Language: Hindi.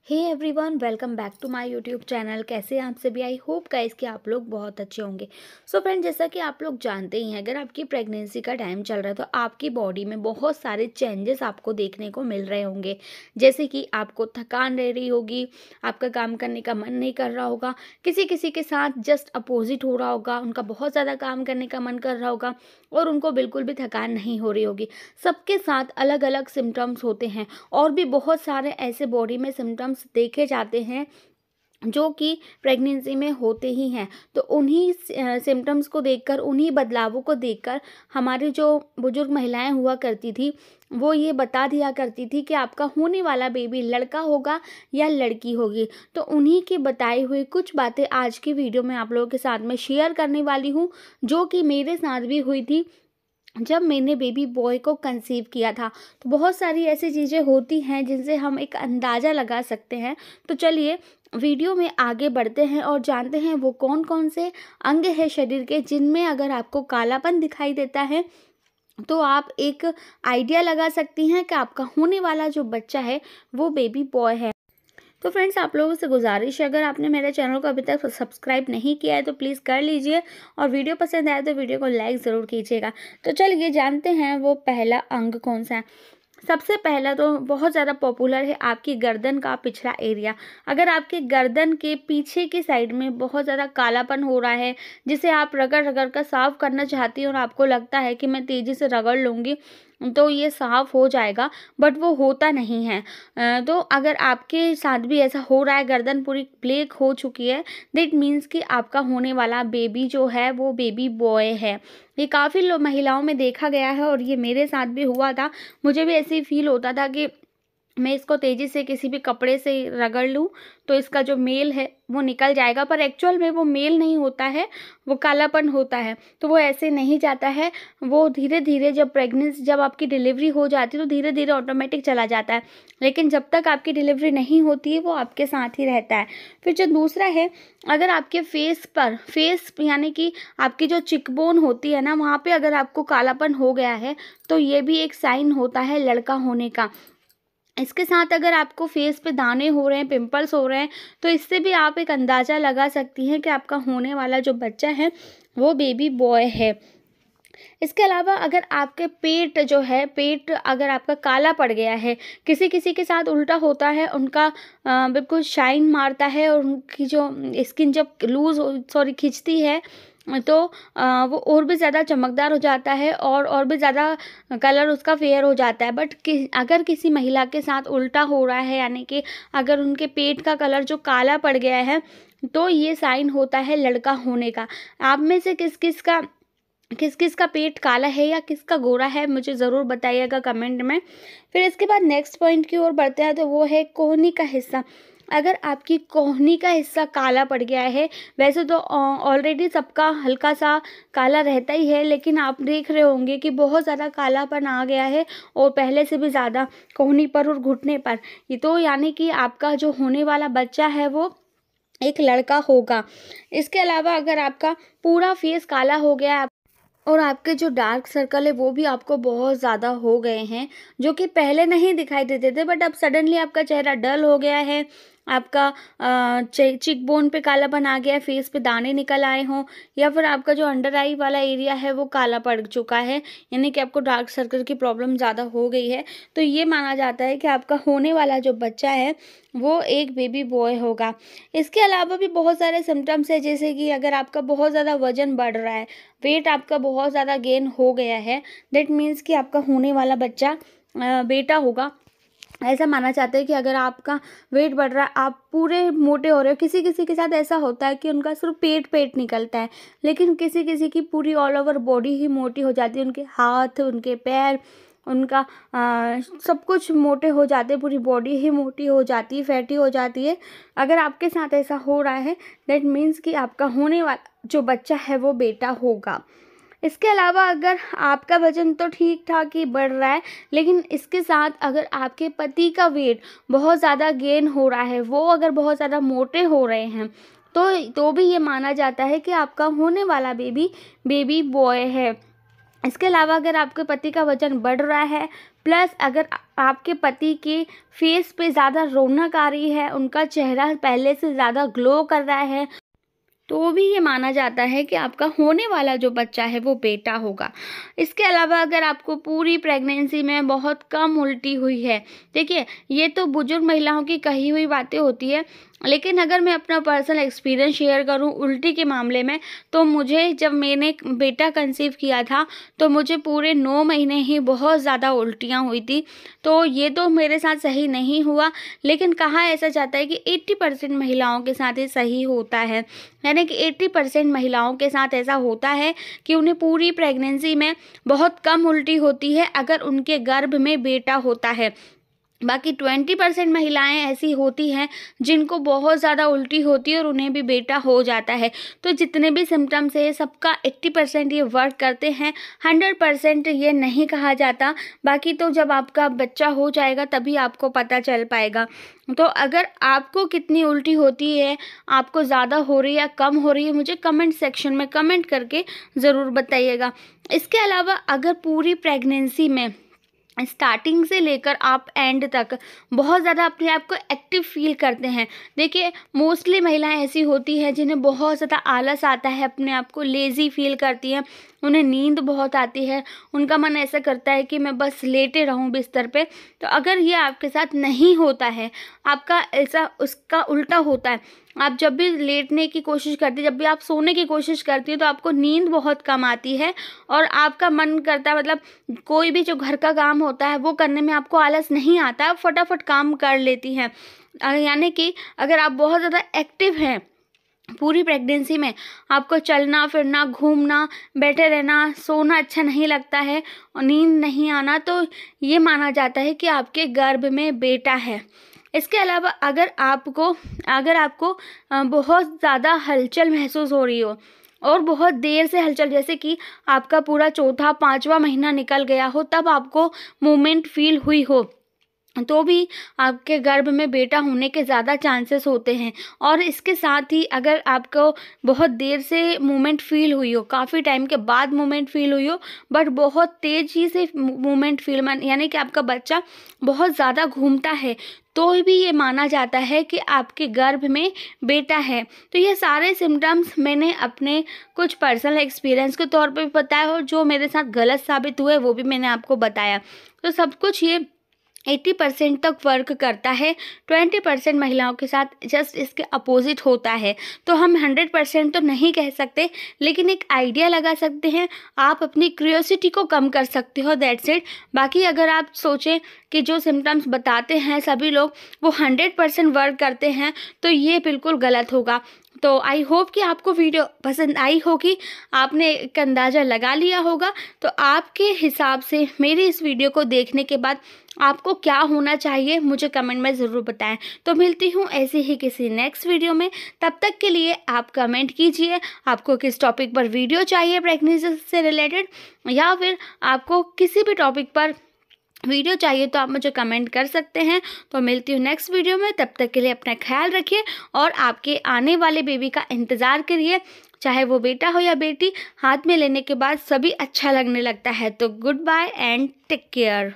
Hey everyone, welcome back to my YouTube channel. कैसे हैं आप सभी? आई होप गाइस कि आप लोग बहुत अच्छे होंगे। सो फ्रेंड, जैसा कि आप लोग जानते ही हैं, अगर आपकी प्रेगनेंसी का टाइम चल रहा है तो आपकी बॉडी में बहुत सारे चेंजेस आपको देखने को मिल रहे होंगे। जैसे कि आपको थकान रह रही होगी, आपका काम करने का मन नहीं कर रहा होगा, किसी किसी के साथ जस्ट अपोजिट हो रहा होगा, उनका बहुत ज़्यादा काम करने का मन कर रहा होगा और उनको बिल्कुल भी थकान नहीं हो रही होगी। सबके साथ अलग अलग सिम्टम्स होते हैं और भी बहुत सारे ऐसे बॉडी में सिम्टम्स देखे जाते हैं जो कि प्रेगनेंसी में होते ही हैं। तो उन्हीं सिम्टम्स को देखकर, उन्हीं बदलावों को देखकर हमारी जो बुजुर्ग महिलाएं हुआ करती थी वो ये बता दिया करती थी कि आपका होने वाला बेबी लड़का होगा या लड़की होगी। तो उन्हीं की बताई हुई कुछ बातें आज की वीडियो में आप लोगों के साथ में शेयर करने वाली हूँ, जो कि मेरे साथ भी हुई थी जब मैंने बेबी बॉय को कंसीव किया था। तो बहुत सारी ऐसी चीज़ें होती हैं जिनसे हम एक अंदाज़ा लगा सकते हैं। तो चलिए वीडियो में आगे बढ़ते हैं और जानते हैं वो कौन कौन से अंग हैं शरीर के जिनमें अगर आपको कालापन दिखाई देता है तो आप एक आइडिया लगा सकती हैं कि आपका होने वाला जो बच्चा है वो बेबी बॉय है। तो फ्रेंड्स, आप लोगों से गुजारिश है, अगर आपने मेरे चैनल को अभी तक सब्सक्राइब नहीं किया है तो प्लीज़ कर लीजिए और वीडियो पसंद आए तो वीडियो को लाइक ज़रूर कीजिएगा। तो चलिए जानते हैं वो पहला अंग कौन सा है। सबसे पहला तो बहुत ज़्यादा पॉपुलर है आपकी गर्दन का पिछला एरिया। अगर आपके गर्दन के पीछे की साइड में बहुत ज़्यादा कालापन हो रहा है, जिसे आप रगड़ रगड़ कर साफ़ करना चाहती हैं और आपको लगता है कि मैं तेज़ी से रगड़ लूँगी तो ये साफ़ हो जाएगा, बट वो होता नहीं है। तो अगर आपके साथ भी ऐसा हो रहा है, गर्दन पूरी ब्लैक हो चुकी है, दैट मीन्स कि आपका होने वाला बेबी जो है वो बेबी बॉय है। ये काफ़ी महिलाओं में देखा गया है और ये मेरे साथ भी हुआ था। मुझे भी ऐसे ही फील होता था कि मैं इसको तेज़ी से किसी भी कपड़े से रगड़ लूँ तो इसका जो मेल है वो निकल जाएगा, पर एक्चुअल में वो मेल नहीं होता है, वो कालापन होता है। तो वो ऐसे नहीं जाता है, वो धीरे धीरे जब आपकी डिलीवरी हो जाती है तो धीरे धीरे ऑटोमेटिक चला जाता है, लेकिन जब तक आपकी डिलीवरी नहीं होती है वो आपके साथ ही रहता है। फिर जो दूसरा है, अगर आपके फेस यानी कि आपकी जो चिकबोन होती है ना, वहाँ पे अगर आपको कालापन हो गया है तो ये भी एक साइन होता है लड़का होने का। इसके साथ अगर आपको फेस पे दाने हो रहे हैं, पिंपल्स हो रहे हैं, तो इससे भी आप एक अंदाज़ा लगा सकती हैं कि आपका होने वाला जो बच्चा है वो बेबी बॉय है। इसके अलावा अगर आपके पेट अगर आपका काला पड़ गया है, किसी किसी के साथ उल्टा होता है, उनका बिल्कुल शाइन मारता है और उनकी जो स्किन जब खिंचती है तो वो और भी ज़्यादा चमकदार हो जाता है और भी ज़्यादा कलर उसका फेयर हो जाता है। बट अगर किसी महिला के साथ उल्टा हो रहा है, यानी कि अगर उनके पेट का कलर जो काला पड़ गया है, तो ये साइन होता है लड़का होने का। आप में से किस किस का पेट काला है या किसका गोरा है, मुझे ज़रूर बताइएगा कमेंट में। फिर इसके बाद नेक्स्ट पॉइंट की ओर बढ़ते हैं, तो वो है कोहनी का हिस्सा। अगर आपकी कोहनी का हिस्सा काला पड़ गया है, वैसे तो ऑलरेडी सबका हल्का सा काला रहता ही है, लेकिन आप देख रहे होंगे कि बहुत ज़्यादा कालापन आ गया है और पहले से भी ज़्यादा कोहनी पर और घुटने पर। ये तो यानी कि आपका जो होने वाला बच्चा है वो एक लड़का होगा। इसके अलावा अगर आपका पूरा फेस काला हो गया है और आपके जो डार्क सर्कल है वो भी आपको बहुत ज़्यादा हो गए हैं, जो कि पहले नहीं दिखाई देते थे, बट अब सडनली आपका चेहरा डल हो गया है, आपका चिक बोन पे कालापन आ गया है, फेस पे दाने निकल आए हों, या फिर आपका जो अंडर आई वाला एरिया है वो काला पड़ चुका है, यानी कि आपको डार्क सर्कल की प्रॉब्लम ज़्यादा हो गई है, तो ये माना जाता है कि आपका होने वाला जो बच्चा है वो एक बेबी बॉय होगा। इसके अलावा भी बहुत सारे सिम्टम्स है, जैसे कि अगर आपका बहुत ज़्यादा वजन बढ़ रहा है, वेट आपका बहुत ज़्यादा गेन हो गया है, दैट मीन्स कि आपका होने वाला बच्चा बेटा होगा। ऐसा माना जाता है कि अगर आपका वेट बढ़ रहा है, आप पूरे मोटे हो रहे हो, किसी किसी के साथ ऐसा होता है कि उनका सिर्फ पेट निकलता है, लेकिन किसी किसी की पूरी ऑल ओवर बॉडी ही मोटी हो जाती है, उनके हाथ, उनके पैर, उनका सब कुछ मोटे हो जाते हैं, पूरी बॉडी ही मोटी हो जाती है, फैटी हो जाती है। अगर आपके साथ ऐसा हो रहा है, दैट मीन्स कि आपका होने वाला जो बच्चा है वो बेटा होगा। इसके अलावा अगर आपका वज़न तो ठीक ठाक ही बढ़ रहा है, लेकिन इसके साथ अगर आपके पति का वेट बहुत ज़्यादा गेन हो रहा है, वो अगर बहुत ज़्यादा मोटे हो रहे हैं, तो भी ये माना जाता है कि आपका होने वाला बेबी बॉय है। इसके अलावा अगर आपके पति का वज़न बढ़ रहा है, प्लस अगर आपके पति के फेस पे ज़्यादा रौनक आ रही है, उनका चेहरा पहले से ज़्यादा ग्लो कर रहा है, तो भी ये माना जाता है कि आपका होने वाला जो बच्चा है वो बेटा होगा। इसके अलावा अगर आपको पूरी प्रेगनेंसी में बहुत कम उल्टी हुई है, देखिए ये तो बुजुर्ग महिलाओं की कही हुई बातें होती है, लेकिन अगर मैं अपना पर्सनल एक्सपीरियंस शेयर करूं उल्टी के मामले में, तो मुझे जब मैंने एक बेटा कंसीव किया था तो मुझे पूरे 9 महीने ही बहुत ज़्यादा उल्टियाँ हुई थी। तो ये तो मेरे साथ सही नहीं हुआ, लेकिन कहा ऐसा जाता है कि 80% महिलाओं के साथ ये सही होता है। यानी कि 80% महिलाओं के साथ ऐसा होता है कि उन्हें पूरी प्रेगनेंसी में बहुत कम उल्टी होती है अगर उनके गर्भ में बेटा होता है। बाकी 20% महिलाएं ऐसी होती हैं जिनको बहुत ज़्यादा उल्टी होती है और उन्हें भी बेटा हो जाता है। तो जितने भी सिम्टम्स है सबका 80% ये वर्क करते हैं, 100% ये नहीं कहा जाता। बाकी तो जब आपका बच्चा हो जाएगा तभी आपको पता चल पाएगा। तो अगर आपको कितनी उल्टी होती है, आपको ज़्यादा हो रही है या कम हो रही है, मुझे कमेंट सेक्शन में कमेंट करके ज़रूर बताइएगा। इसके अलावा अगर पूरी प्रेगनेंसी में स्टार्टिंग से लेकर आप एंड तक बहुत ज़्यादा अपने आप को एक्टिव फील करते हैं, देखिए मोस्टली महिलाएं ऐसी होती हैं जिन्हें बहुत ज़्यादा आलस आता है, अपने आप को लेज़ी फील करती हैं, उन्हें नींद बहुत आती है, उनका मन ऐसा करता है कि मैं बस लेटे रहूं बिस्तर पे। तो अगर ये आपके साथ नहीं होता है, आपका ऐसा उसका उल्टा होता है, आप जब भी लेटने की कोशिश करती है, जब भी आप सोने की कोशिश करती है तो आपको नींद बहुत कम आती है और आपका मन करता है, मतलब कोई भी जो घर का काम होता है वो करने में आपको आलस नहीं आता, आप फटाफट काम कर लेती हैं। यानी कि अगर आप बहुत ज़्यादा एक्टिव हैं पूरी प्रेगनेंसी में, आपको चलना फिरना, घूमना, बैठे रहना, सोना अच्छा नहीं लगता है और नींद नहीं आना, तो ये माना जाता है कि आपके गर्भ में बेटा है। इसके अलावा अगर आपको बहुत ज़्यादा हलचल महसूस हो रही हो और बहुत देर से हलचल, जैसे कि आपका पूरा चौथा 5वां महीना निकल गया हो तब आपको मूवमेंट फील हुई हो, तो भी आपके गर्भ में बेटा होने के ज़्यादा चांसेस होते हैं। और इसके साथ ही अगर आपको बहुत देर से मूवमेंट फील हुई हो, काफ़ी टाइम के बाद मूवमेंट फील हुई हो, बट बहुत तेज़ी से मूवमेंट फील यानी कि आपका बच्चा बहुत ज़्यादा घूमता है, तो भी ये माना जाता है कि आपके गर्भ में बेटा है। तो ये सारे सिम्टम्स मैंने अपने कुछ पर्सनल एक्सपीरियंस के तौर पे भी बताया और जो मेरे साथ गलत साबित हुए वो भी मैंने आपको बताया। तो सब कुछ ये 80% तक वर्क करता है, 20% महिलाओं के साथ जस्ट इसके अपोजिट होता है। तो हम 100% तो नहीं कह सकते, लेकिन एक आइडिया लगा सकते हैं, आप अपनी क्यूरियोसिटी को कम कर सकते हो, दैट्स इट। बाकी अगर आप सोचें कि जो सिम्टम्स बताते हैं सभी लोग वो 100% वर्क करते हैं, तो ये बिल्कुल गलत होगा। तो आई होप कि आपको वीडियो पसंद आई होगी, आपने एक अंदाज़ा लगा लिया होगा। तो आपके हिसाब से मेरी इस वीडियो को देखने के बाद आपको क्या होना चाहिए मुझे कमेंट में ज़रूर बताएं। तो मिलती हूँ ऐसे ही किसी नेक्स्ट वीडियो में, तब तक के लिए आप कमेंट कीजिए आपको किस टॉपिक पर वीडियो चाहिए प्रेगनेंसी से रिलेटेड, या फिर आपको किसी भी टॉपिक पर वीडियो चाहिए तो आप मुझे कमेंट कर सकते हैं। तो मिलती हूँ नेक्स्ट वीडियो में, तब तक के लिए अपना ख्याल रखिए और आपके आने वाले बेबी का इंतज़ार करिए, चाहे वो बेटा हो या बेटी, हाथ में लेने के बाद सभी अच्छा लगने लगता है। तो good bye and take care.